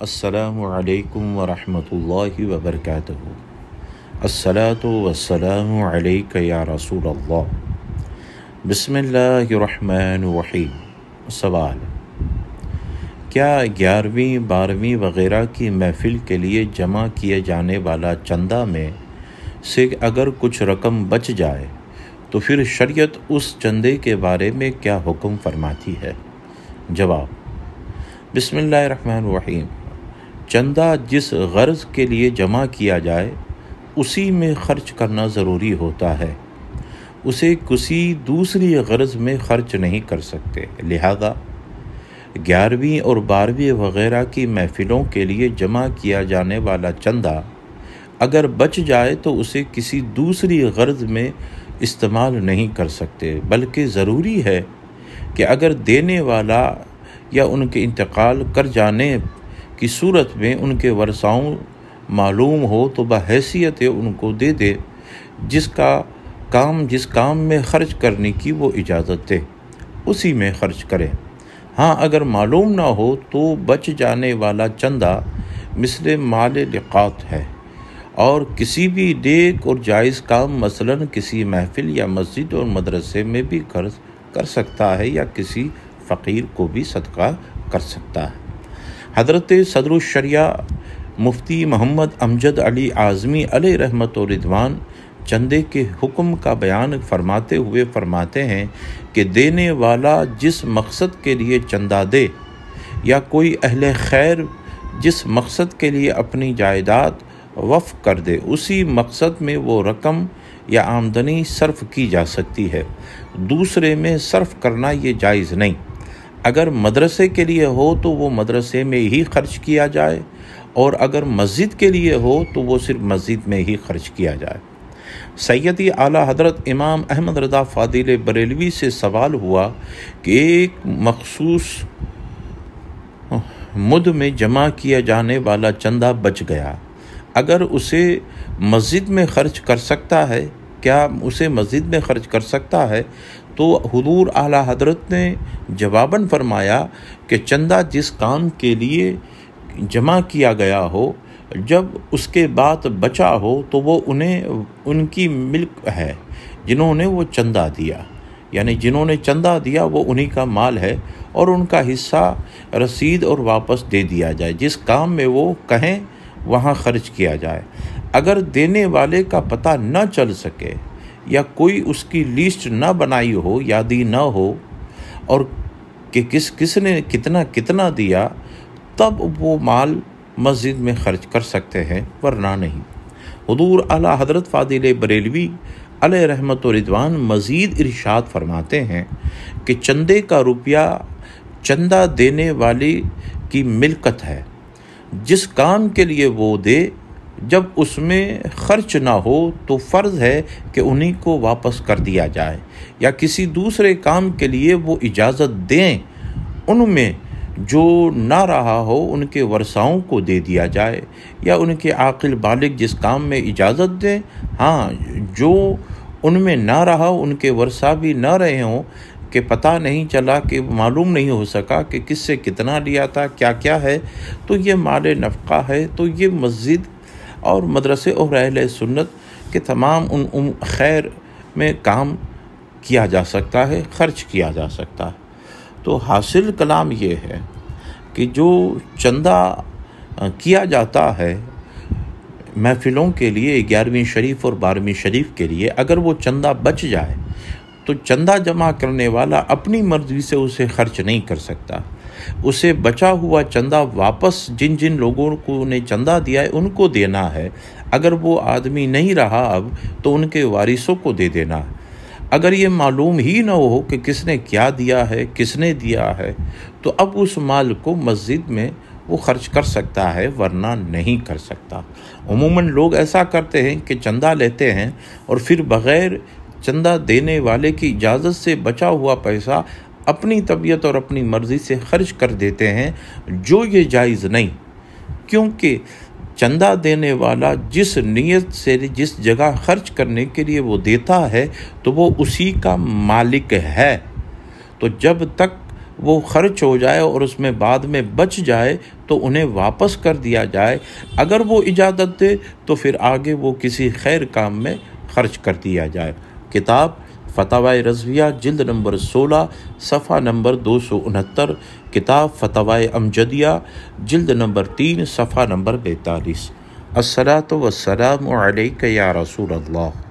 السلام علیکم ورحمۃ اللہ وبرکاتہ۔ الصلاۃ والسلام علیک یا رسول اللہ۔ بسم اللہ الرحمن الرحیم۔ سوال: کیا 11ویں 12ویں وغیرہ کی محفل کے لیے جمع کیے جانے والا چندہ میں سے اگر کچھ رقم بچ جائے تو پھر شریعت اس چندے کے بارے میں کیا حکم فرماتی ہے؟ جواب: بسم اللہ الرحمن الرحیم۔ چندہ جس غرض کے لیے جمع کیا جائے اسی میں خرچ کرنا ضروری ہوتا ہے، اسے کسی دوسری غرض میں خرچ نہیں کر سکتے۔ لہذا 11ویں اور 12ویں وغیرہ کی محفلوں کے لیے جمع کیا جانے والا چندہ اگر بچ جائے تو اسے کسی دوسری غرض میں استعمال نہیں کر سکتے، بلکہ ضروری ہے کہ اگر دینے والا یا ان کے انتقال کر جانے کی صورت میں ان کے ورثاؤں معلوم ہو تو بحیثیت ان کو دے دے، جس کام میں خرچ کرنے کی وہ اجازت دے اسی میں خرچ کرے۔ ہاں، اگر معلوم نہ ہو تو بچ جانے والا چندہ مثل مال لقات ہے اور کسی بھی نیک اور جائز کام مثلاً کسی محفل یا مسجد اور مدرسے میں بھی خرچ کر سکتا ہے یا کسی فقیر کو بھی صدقہ کر سکتا ہے۔ حضرت صدر الشریعہ مفتی محمد امجد علی اعظمی علیہ رحمت و رضوان چندے کے حکم کا بیان فرماتے ہوئے فرماتے ہیں کہ دینے والا جس مقصد کے لیے چندہ دے یا کوئی اہل خیر جس مقصد کے لیے اپنی جائیداد وقف کر دے اسی مقصد میں وہ رقم یا آمدنی صرف کی جا سکتی ہے، دوسرے میں صرف کرنا یہ جائز نہیں۔ اگر مدرسے کے لیے ہو تو وہ مدرسے میں ہی خرچ کیا جائے اور اگر مسجد کے لیے ہو تو وہ صرف مسجد میں ہی خرچ کیا جائے۔ سیدی اعلیٰ حضرت امام احمد رضا فاضل بریلوی سے سوال ہوا کہ ایک مخصوص مد میں جمع کیا جانے والا چندہ بچ گیا، اگر اسے مسجد میں خرچ کر سکتا ہے، کیا اسے مسجد میں خرچ کر سکتا ہے؟ تو حضور اعلیٰ حضرت نے جواباً فرمایا کہ چندہ جس کام کے لیے جمع کیا گیا ہو جب اس کے بعد بچا ہو تو وہ ان کی ملک ہے، جنہوں نے وہ چندہ دیا، یعنی جنہوں نے چندہ دیا وہ انہی کا مال ہے اور ان کا حصہ رسید اور واپس دے دیا جائے، جس کام میں وہ کہیں وہاں خرچ کیا جائے۔ اگر دینے والے کا پتہ نہ چل سکے یا کوئی اس کی لسٹ نہ بنائی ہو، یادی نہ ہو اور کہ کس نے کتنا دیا، تب وہ مال مسجد میں خرچ کر سکتے ہیں، ورنہ نہیں۔ حضور اعلیٰ حضرت فاضل بریلوی علیہ رحمت و رضوان مزید ارشاد فرماتے ہیں کہ چندے کا روپیہ چندہ دینے والے کی ملکت ہے، جس کام کے لیے وہ دے جب اس میں خرچ نہ ہو تو فرض ہے کہ انہی کو واپس کر دیا جائے یا کسی دوسرے کام کے لیے وہ اجازت دیں، ان میں جو نہ رہا ہو ان کے ورثاؤں کو دے دیا جائے یا ان کے عاقل بالغ جس کام میں اجازت دیں۔ ہاں، جو ان میں نہ رہا ان کے ورثہ بھی نہ رہے ہوں کہ پتہ نہیں چلا، کہ معلوم نہیں ہو سکا کہ کس سے کتنا لیا تھا، کیا ہے، تو یہ مال نفقہ ہے، تو یہ مسجد اور مدرسے اور اہل سنت کے تمام ان خیر میں کام کیا جا سکتا ہے، خرچ کیا جا سکتا ہے۔ تو حاصل کلام یہ ہے کہ جو چندہ کیا جاتا ہے محفلوں کے لیے 11ویں شریف اور 12ویں شریف کے لیے، اگر وہ چندہ بچ جائے تو چندہ جمع کرنے والا اپنی مرضی سے اسے خرچ نہیں کر سکتا، اسے بچا ہوا چندہ واپس جن لوگوں کو نے چندہ دیا ہے ان کو دینا ہے، اگر وہ آدمی نہیں رہا اب تو ان کے وارثوں کو دے دینا ہے۔ اگر یہ معلوم ہی نہ ہو کہ کس نے کیا دیا ہے، کس نے دیا ہے، تو اب اس مال کو مسجد میں وہ خرچ کر سکتا ہے، ورنہ نہیں کر سکتا۔ عموماً لوگ ایسا کرتے ہیں کہ چندہ لیتے ہیں اور پھر بغیر چندہ دینے والے کی اجازت سے بچا ہوا پیسہ اپنی طبیعت اور اپنی مرضی سے خرچ کر دیتے ہیں، جو یہ جائز نہیں، کیونکہ چندہ دینے والا جس نیت سے جس جگہ خرچ کرنے کے لیے وہ دیتا ہے تو وہ اسی کا مالک ہے، تو جب تک وہ خرچ ہو جائے اور اس میں بعد میں بچ جائے تو انہیں واپس کر دیا جائے۔ اگر وہ اجازت دے تو پھر آگے وہ کسی خیر کام میں خرچ کر دیا جائے۔ کتاب فتاوی رضویہ جلد نمبر 16 صفحہ نمبر 269، کتاب فتاوی امجدیہ جلد نمبر 3 صفحہ نمبر 42۔ الصلاۃ والسلام علیک یا رسول اللہ۔